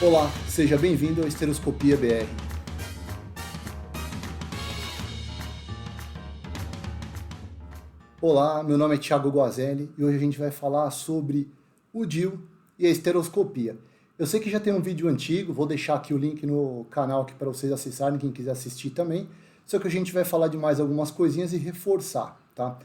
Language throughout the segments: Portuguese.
Olá, seja bem-vindo ao Estereoscopia BR. Olá, meu nome é Thiago Guazelli e hoje a gente vai falar sobre o DIU e a esteroscopia. Eu sei que já tem um vídeo antigo, vou deixar aqui o link no canal aqui para vocês acessarem, quem quiser assistir também, só que a gente vai falar de mais algumas coisinhas e reforçar, tá?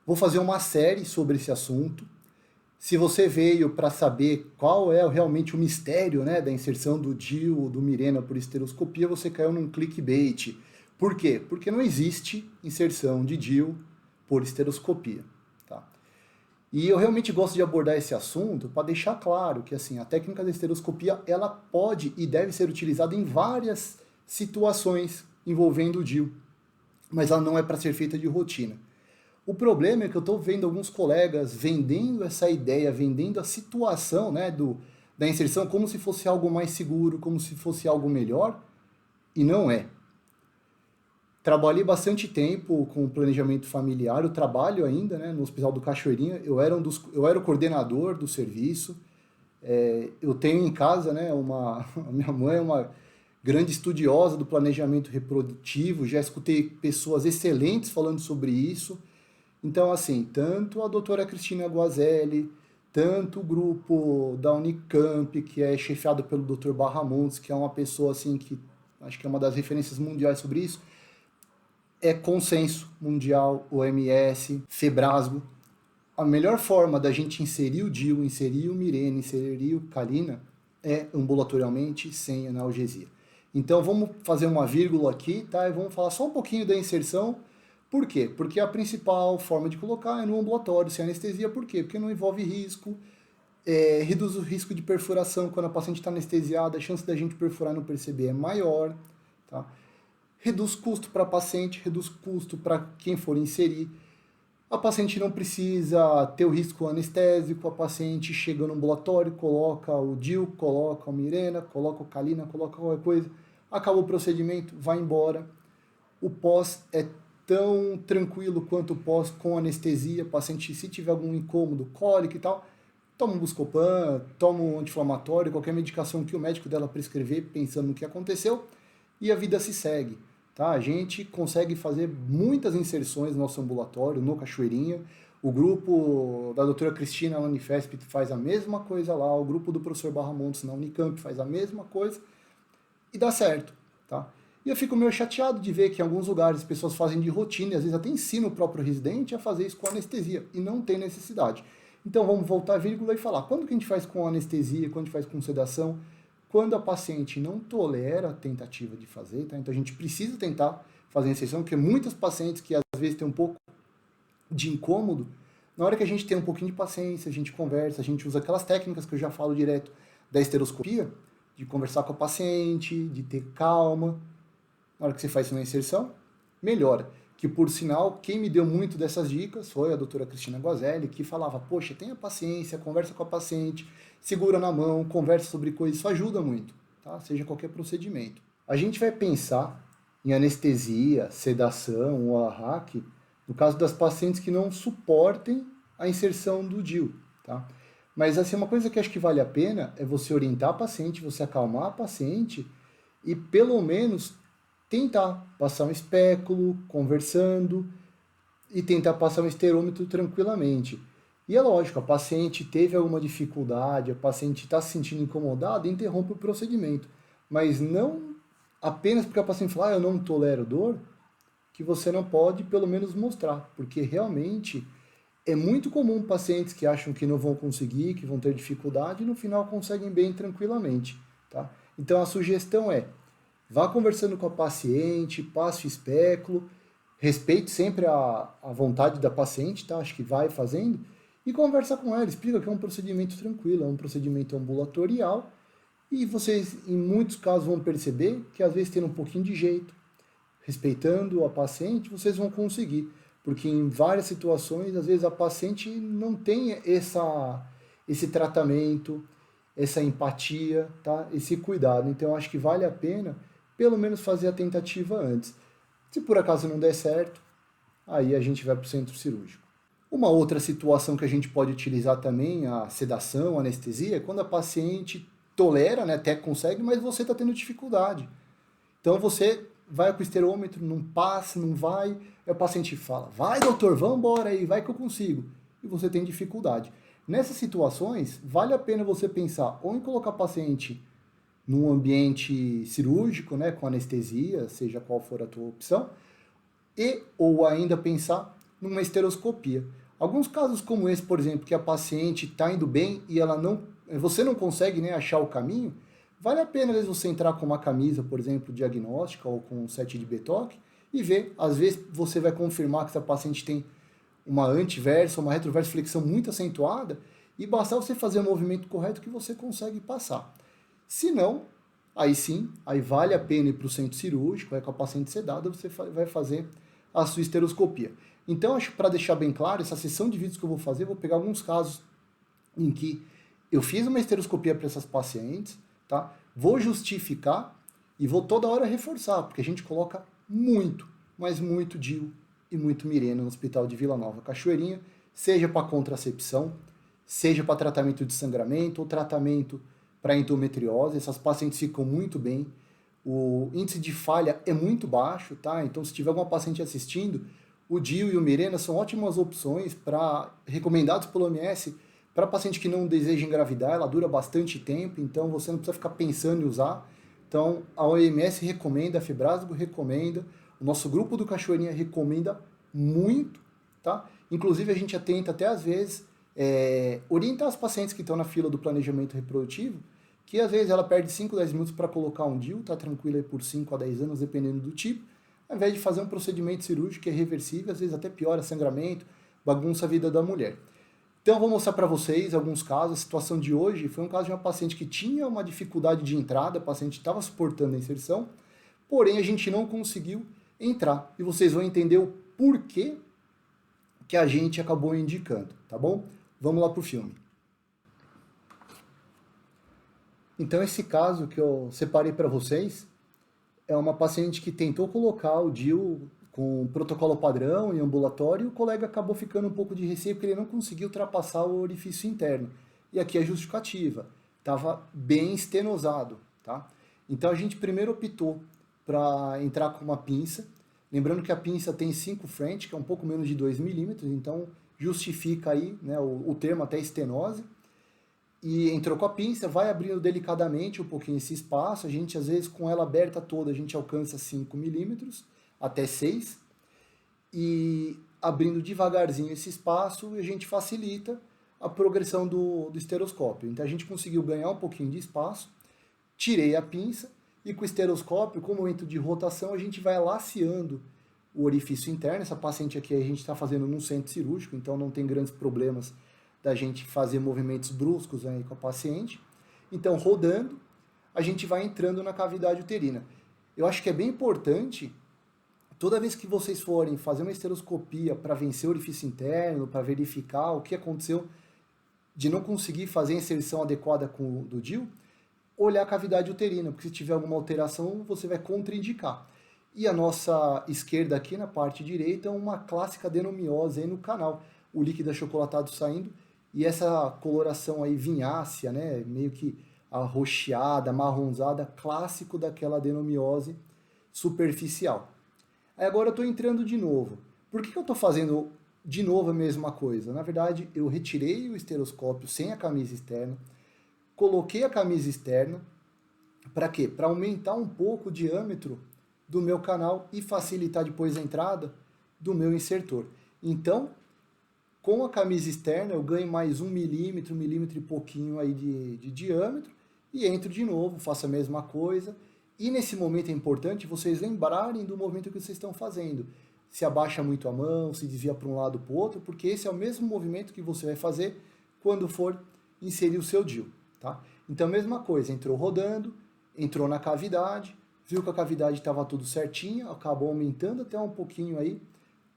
Vou fazer uma série sobre esse assunto. Se você veio para saber qual é realmente o mistério, né, da inserção do DIU ou do Mirena por esteroscopia, você caiu num clickbait. Por quê? Porque não existe inserção de DIU por esteroscopia. Tá? E eu realmente gosto de abordar esse assunto para deixar claro que assim, a técnica da esteroscopia ela pode e deve ser utilizada em várias situações envolvendo o DIU, mas ela não é para ser feita de rotina. O problema é que eu estou vendo alguns colegas vendendo essa ideia, vendendo a situação, né, da inserção como se fosse algo mais seguro, como se fosse algo melhor, e não é. Trabalhei bastante tempo com planejamento familiar, eu trabalho ainda, né, no Hospital do Cachoeirinha, eu era o coordenador do serviço. Eu tenho em casa, né, a minha mãe é uma grande estudiosa do planejamento reprodutivo, já escutei pessoas excelentes falando sobre isso. Então, assim, tanto a doutora Cristina Guazelli, tanto o grupo da Unicamp, que é chefiado pelo Dr. Barramontes, que é uma pessoa, assim, que acho que é uma das referências mundiais sobre isso, é consenso mundial, OMS, Febrasgo. A melhor forma da gente inserir o DIU, inserir o Mirena, inserir o Kalina é ambulatorialmente, sem analgesia. Então vamos fazer uma vírgula aqui, tá? E vamos falar só um pouquinho da inserção. Por quê? Porque a principal forma de colocar é no ambulatório, sem anestesia. Por quê? Porque não envolve risco, reduz o risco de perfuração quando a paciente está anestesiada, a chance da gente perfurar e não perceber é maior, tá? Reduz custo para a paciente, reduz custo para quem for inserir. A paciente não precisa ter o risco anestésico, a paciente chega no ambulatório, coloca o DIU, coloca o Mirena, coloca o Kalina, coloca qualquer coisa, acaba o procedimento, vai embora. O pós é tão tranquilo quanto o pós com anestesia. O paciente, se tiver algum incômodo, cólica e tal, toma um Buscopan, toma um anti-inflamatório, qualquer medicação que o médico dela prescrever, pensando no que aconteceu, e a vida se segue. Tá? A gente consegue fazer muitas inserções no nosso ambulatório, no Cachoeirinha. O grupo da doutora Cristina na Unifesp faz a mesma coisa lá, o grupo do professor Barramontes na Unicamp faz a mesma coisa e dá certo. Tá? E eu fico meio chateado de ver que em alguns lugares as pessoas fazem de rotina e às vezes até ensinam o próprio residente a fazer isso com anestesia e não tem necessidade. Então vamos voltar a vírgula e falar, quando que a gente faz com anestesia, quando a gente faz com sedação? Quando a paciente não tolera a tentativa de fazer, tá? Então a gente precisa tentar fazer a inserção, porque muitas pacientes que às vezes têm um pouco de incômodo, na hora que a gente tem um pouquinho de paciência, a gente conversa, a gente usa aquelas técnicas que eu já falo direto da esteroscopia, de conversar com a paciente, de ter calma. Na hora que você faz uma inserção, melhora. Que, por sinal, quem me deu muito dessas dicas foi a doutora Cristina Guazelli, que falava, poxa, tenha paciência, conversa com a paciente, segura na mão, conversa sobre coisas, isso ajuda muito, tá? Seja qualquer procedimento. A gente vai pensar em anestesia, sedação ou AHAC, no caso das pacientes que não suportem a inserção do DIU, tá? Mas, assim, uma coisa que acho que vale a pena é você orientar a paciente, você acalmar a paciente e, pelo menos, tentar passar um espéculo, conversando, e tentar passar um esterômetro tranquilamente. E é lógico, a paciente teve alguma dificuldade, a paciente está se sentindo incomodada, interrompe o procedimento. Mas não apenas porque a paciente fala, eu não tolero dor, que você não pode pelo menos mostrar, porque realmente é muito comum pacientes que acham que não vão conseguir, que vão ter dificuldade, e no final conseguem bem tranquilamente. Tá? Então a sugestão é, vá conversando com a paciente, passe o espéculo, respeite sempre a vontade da paciente, tá? Acho que vai fazendo, e conversa com ela, explica que é um procedimento tranquilo, é um procedimento ambulatorial, e vocês, em muitos casos, vão perceber que às vezes tendo um pouquinho de jeito, respeitando a paciente, vocês vão conseguir. Porque em várias situações, às vezes a paciente não tem esse tratamento, essa empatia, tá? Esse cuidado. Então, acho que vale a pena, pelo menos, fazer a tentativa antes. Se por acaso não der certo, aí a gente vai para o centro cirúrgico. Uma outra situação que a gente pode utilizar também, a sedação, a anestesia, é quando a paciente tolera, né, até consegue, mas você está tendo dificuldade. Então você vai com o esterômetro, não passa, não vai, aí o paciente fala, vai doutor, vamos embora aí, vai que eu consigo. E você tem dificuldade. Nessas situações, vale a pena você pensar ou em colocar o paciente num ambiente cirúrgico, né, com anestesia, seja qual for a tua opção, e ou ainda pensar numa esteroscopia. Alguns casos como esse, por exemplo, que a paciente está indo bem e você não consegue, né, achar o caminho, vale a pena às vezes você entrar com uma camisa, por exemplo, diagnóstica ou com um set de BTOC e ver, às vezes você vai confirmar que essa paciente tem uma antiversa, uma retroversa flexão muito acentuada e bastar você fazer o movimento correto que você consegue passar. Se não, aí sim, aí vale a pena ir para o centro cirúrgico, aí com a paciente sedada você vai fazer a sua esteroscopia. Então, acho que para deixar bem claro, essa sessão de vídeos que eu vou fazer, eu vou pegar alguns casos em que eu fiz uma esteroscopia para essas pacientes, tá? Vou justificar e vou toda hora reforçar, porque a gente coloca muito, mas muito DIU e muito Mirena no Hospital de Vila Nova Cachoeirinha, seja para contracepção, seja para tratamento de sangramento ou tratamento para endometriose. Essas pacientes ficam muito bem. O índice de falha é muito baixo, tá? Então, se tiver alguma paciente assistindo, o DIU e o Mirena são ótimas opções recomendados pelo OMS para paciente que não deseja engravidar. Ela dura bastante tempo, então você não precisa ficar pensando em usar. Então, a OMS recomenda, a Febrasgo recomenda, o nosso grupo do Cachoeirinha recomenda muito, tá? Inclusive, a gente tenta até às vezes orientar as pacientes que estão na fila do planejamento reprodutivo, que às vezes ela perde 5, 10 minutos para colocar um DIU, tá tranquila aí por 5 a 10 anos, dependendo do tipo, ao invés de fazer um procedimento cirúrgico que é reversível, às vezes até piora sangramento, bagunça a vida da mulher. Então eu vou mostrar para vocês alguns casos. A situação de hoje foi um caso de uma paciente que tinha uma dificuldade de entrada, a paciente estava suportando a inserção, porém a gente não conseguiu entrar. E vocês vão entender o porquê que a gente acabou indicando, tá bom? Vamos lá pro filme. Então esse caso que eu separei para vocês é uma paciente que tentou colocar o DIU com protocolo padrão em ambulatório e o colega acabou ficando um pouco de receio porque ele não conseguiu ultrapassar o orifício interno. E aqui é justificativa, estava bem estenosado, tá? Então a gente primeiro optou para entrar com uma pinça, lembrando que a pinça tem 5 French, que é um pouco menos de 2 milímetros, então justifica aí, né, o termo até estenose. E entrou com a pinça, vai abrindo delicadamente um pouquinho esse espaço. A gente, às vezes, com ela aberta toda, a gente alcança 5 milímetros, até 6. E abrindo devagarzinho esse espaço, a gente facilita a progressão do esteroscópio. Então, a gente conseguiu ganhar um pouquinho de espaço, tirei a pinça, e com o esteroscópio, com o momento de rotação, a gente vai laceando o orifício interno. Essa paciente aqui a gente está fazendo num centro cirúrgico, então não tem grandes problemas da gente fazer movimentos bruscos aí com a paciente. Então, rodando, a gente vai entrando na cavidade uterina. Eu acho que é bem importante, toda vez que vocês forem fazer uma esteroscopia para vencer o orifício interno, para verificar o que aconteceu de não conseguir fazer a inserção adequada do DIU, olhar a cavidade uterina, porque se tiver alguma alteração, você vai contraindicar. E a nossa esquerda aqui, na parte direita, é uma clássica adenomiose aí no canal, o líquido achocolatado saindo, e essa coloração aí vinhácea, né, meio que arroxeada, marronzada, clássico daquela adenomiose superficial. Aí agora eu estou entrando de novo. Por que eu estou fazendo de novo a mesma coisa? Na verdade, eu retirei o esteroscópio sem a camisa externa, coloquei a camisa externa, para quê? Para aumentar um pouco o diâmetro do meu canal e facilitar depois a entrada do meu insertor. Então, com a camisa externa, eu ganho mais 1 milímetro, 1 milímetro e pouquinho aí de diâmetro, e entro de novo, faço a mesma coisa. E nesse momento é importante vocês lembrarem do movimento que vocês estão fazendo. Se abaixa muito a mão, se desvia para um lado ou para o outro, porque esse é o mesmo movimento que você vai fazer quando for inserir o seu DIU. Tá? Então, a mesma coisa, entrou rodando, entrou na cavidade, viu que a cavidade estava tudo certinho, acabou aumentando até um pouquinho aí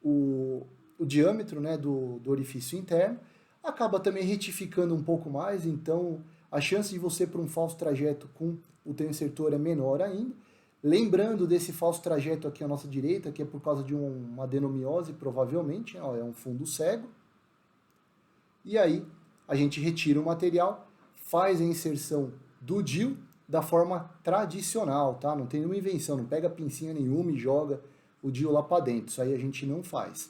o diâmetro, né, do orifício interno, acaba também retificando um pouco mais, então a chance de você para um falso trajeto com o teu insertor é menor ainda. Lembrando desse falso trajeto aqui à nossa direita, que é por causa de uma adenomiose, provavelmente, ó, é um fundo cego. E aí a gente retira o material, faz a inserção do DIU da forma tradicional, tá? Não tem nenhuma invenção, não pega pincinha nenhuma e joga o DIU lá para dentro. Isso aí a gente não faz.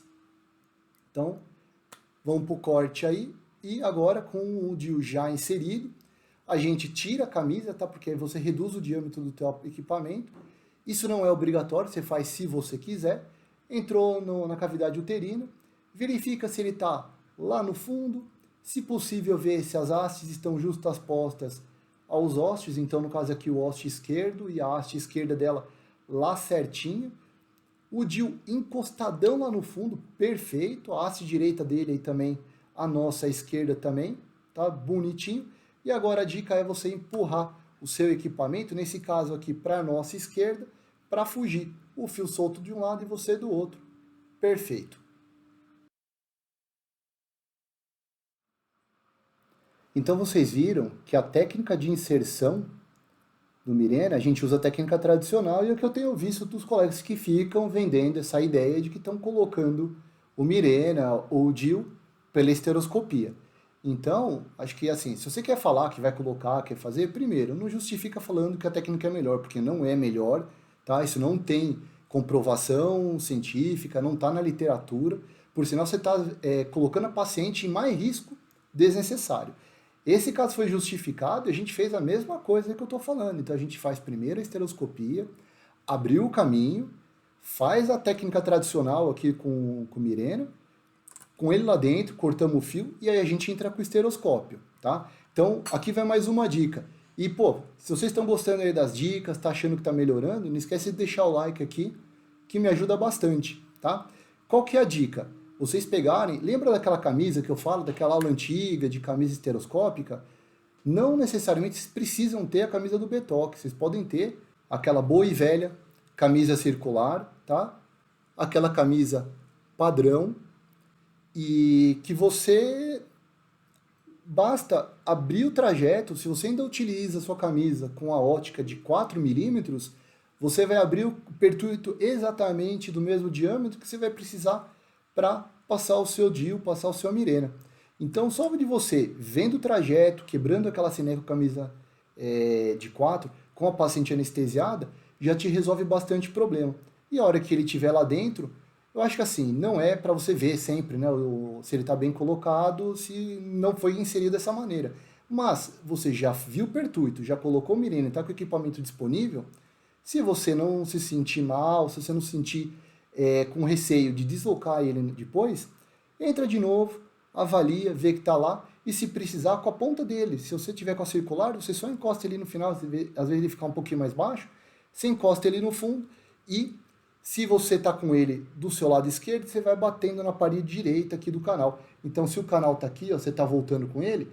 Então, vamos para o corte aí. E agora, com o DIU já inserido, a gente tira a camisa, tá? Porque aí você reduz o diâmetro do teu equipamento. Isso não é obrigatório, você faz se você quiser. Entrou na cavidade uterina, verifica se ele está lá no fundo, se possível ver se as hastes estão justas aos hósteos, então no caso aqui o hósteo esquerdo e a haste esquerda dela lá certinha. O DIU encostadão lá no fundo, perfeito, a haste direita dele aí também, a nossa esquerda também, tá bonitinho. E agora a dica é você empurrar o seu equipamento, nesse caso aqui para a nossa esquerda, para fugir. O fio solto de um lado e você do outro. Perfeito. Então vocês viram que a técnica de inserção do Mirena, a gente usa a técnica tradicional e é o que eu tenho visto dos colegas que ficam vendendo essa ideia de que estão colocando o Mirena ou o DIU pela esteroscopia. Então, acho que assim, se você quer falar que vai colocar, quer fazer, primeiro, não justifica falando que a técnica é melhor, porque não é melhor, tá? Isso não tem comprovação científica, não está na literatura, por sinal você está colocando a paciente em mais risco desnecessário. Esse caso foi justificado e a gente fez a mesma coisa que eu estou falando. Então a gente faz primeiro a esteroscopia, abriu o caminho, faz a técnica tradicional aqui com o Mirena, com ele lá dentro, cortamos o fio e aí a gente entra com o esteroscópio, tá? Então aqui vai mais uma dica. E pô, se vocês estão gostando aí das dicas, tá achando que tá melhorando, não esquece de deixar o like aqui, que me ajuda bastante, tá? Qual que é a dica? Vocês pegarem, lembra daquela camisa que eu falo, daquela aula antiga de camisa esteroscópica? Não necessariamente vocês precisam ter a camisa do Betox, vocês podem ter aquela boa e velha camisa circular, tá? Aquela camisa padrão, e que você basta abrir o trajeto. Se você ainda utiliza a sua camisa com a ótica de 4 milímetros, você vai abrir o pertúrito exatamente do mesmo diâmetro que você vai precisar para passar o seu DIU, passar o seu Mirena. Então, só de você vendo o trajeto, quebrando aquela cineca com a camisa de 4, com a paciente anestesiada, já te resolve bastante problema. E a hora que ele estiver lá dentro, eu acho que assim, não é para você ver sempre, né, se ele está bem colocado, se não foi inserido dessa maneira. Mas você já viu o pertúrito, já colocou o Mirena e está com o equipamento disponível, se você não se sentir mal, se você não se sentir com receio de deslocar ele depois, entra de novo, avalia, vê que está lá, e se precisar, com a ponta dele. Se você tiver com a circular, você só encosta ele no final, às vezes ele ficar um pouquinho mais baixo, você encosta ele no fundo e se você está com ele do seu lado esquerdo, você vai batendo na parede direita aqui do canal. Então, se o canal está aqui, ó, você está voltando com ele,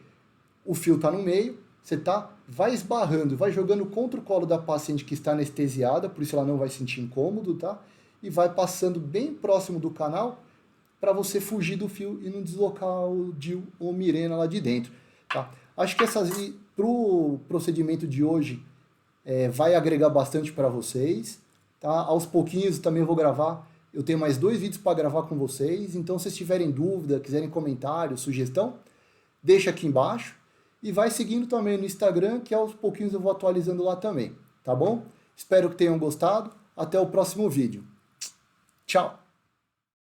o fio está no meio, você vai esbarrando, vai jogando contra o colo da paciente que está anestesiada, por isso ela não vai sentir incômodo, tá? E vai passando bem próximo do canal para você fugir do fio e não deslocar o DIU ou Mirena lá de dentro, tá? Acho que para o procedimento de hoje vai agregar bastante para vocês. Tá? Aos pouquinhos também eu vou gravar, eu tenho mais 2 vídeos para gravar com vocês, então se vocês tiverem dúvida, quiserem comentário, sugestão, deixa aqui embaixo e vai seguindo também no Instagram, que aos pouquinhos eu vou atualizando lá também, tá bom? Espero que tenham gostado, até o próximo vídeo. Tchau!